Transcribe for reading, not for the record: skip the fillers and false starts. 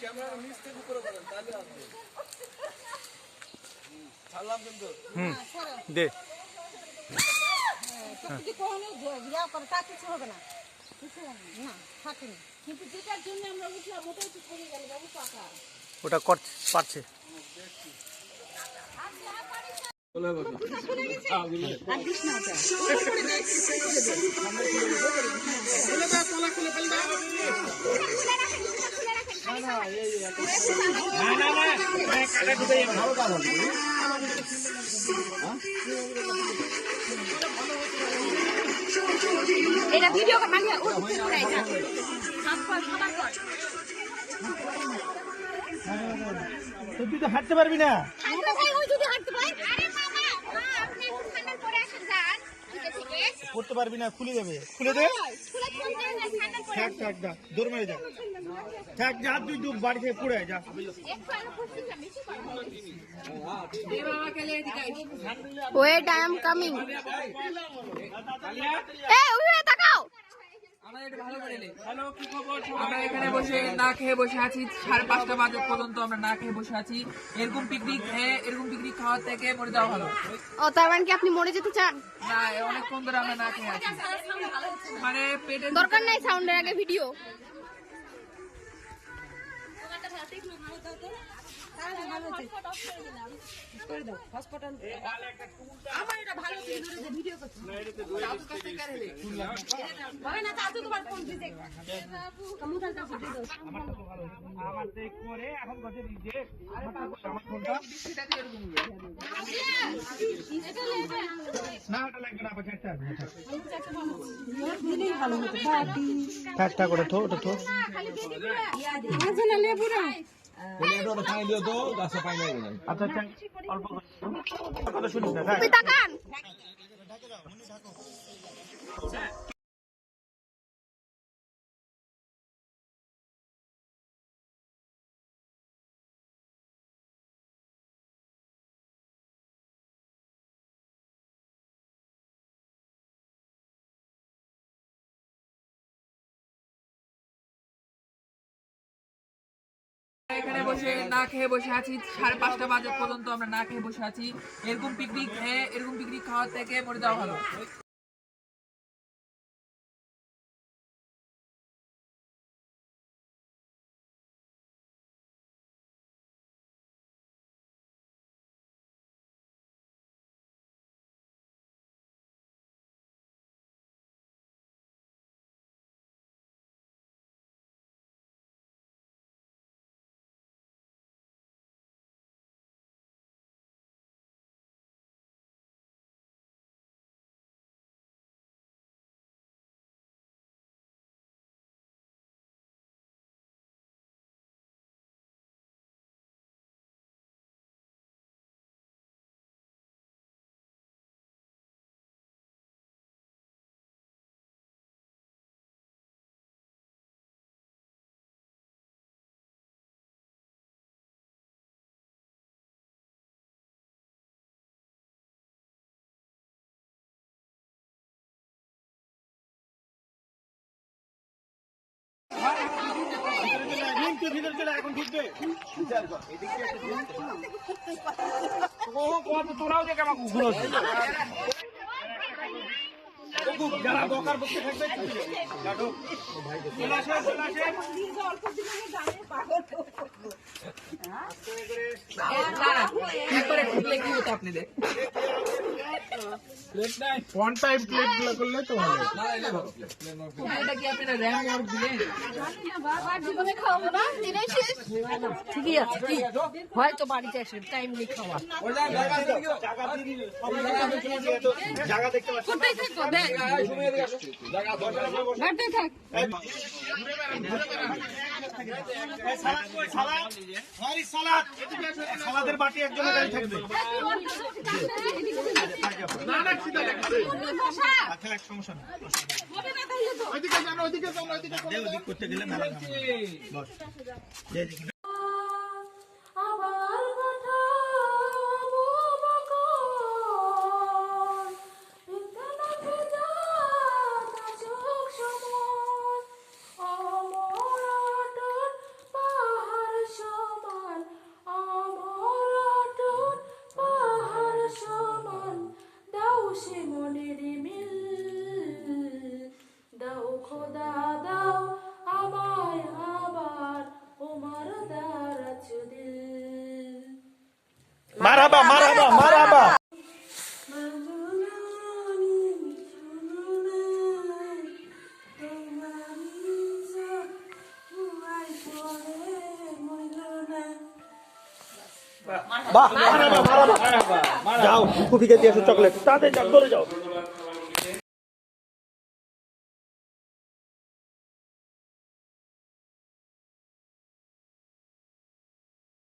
Camera নিচ থেকে উপরে করেন তাহলে আসবে। ছাড়লাম কিন্তু দে যদি কোনো ইয়া করে তা কিছু হবে না, কিছু হবে না, থাকেনি। কিন্তু যেটার জন্য আমরা উঠলাম ওটা একটু কমে গেল বাবু পাকা। ওটা পারছে। এটা ভিডিও মানে উঠে যা খাবার কর। তুই তো হাঁটতে পারবি না। করতে পারবি না, খুলে যাবে। খুলে দে, থাক থাক, যা দৌড় মেরে যা, থাক যা, তুই বাড়ি থেকে পড়ে যা। Wait, I am coming. Hey, উঠে তাকাও। আমরা এখানে বসে না খেয়ে বসে আছি 5:30 বাজে পর্যন্ত আমরা না খেয়ে বসে আছি। এরকম পিকনিক খাওয়ার থেকে মরে যাওয়া ভালো। ও তার মানে কি আপনি মরে যেতে চান? না, অনেকক্ষণ ধরে আমরা না খেয়ে আছি, মানে পেটের দরকার নাই সাউন্ডের আগে ভিডিও। থাক ওটা থো, ওটা থো। আচ্ছা অল্প কথা শুনিস না। তুই তাকান। এখানে বসে না খেয়ে বসে আছি 5:30 বাজে পর্যন্ত আমরা না খেয়ে বসে আছি। এরকম পিকনিক খাওয়ার থেকে মরে যাওয়া ভালো। ভিতরে চলে, এখন ঢুকবে। তোরাও যে কেমন ঘুরো যারা দরকার বসে থাকবে। আপনি দেখ ওয়ান টাইম প্লেট গুলো করলে তো ভালো। এটা কি আপনি র্যাম ওয়ার্ক দিলেন? ঠিকই আছে, কি হয়তো বাড়িতে এসে টাইম নেই খাওয়া। জায়গা দেখতে পাচ্ছি। কোথায় থাকো দেখ, ঘাটে থাক। সালাদের বাটি একজনের কাছে থাকবে। আচ্ছা, এক সমস্যা নেই। ওদিক করতে গেলে মেলা বস। বাহ, মারাবা, মারাবা। যাও ফুপিকে দিয়ে এসো চকলেট, তাড়াতাড়ি যাও, দৌড়ে যাও।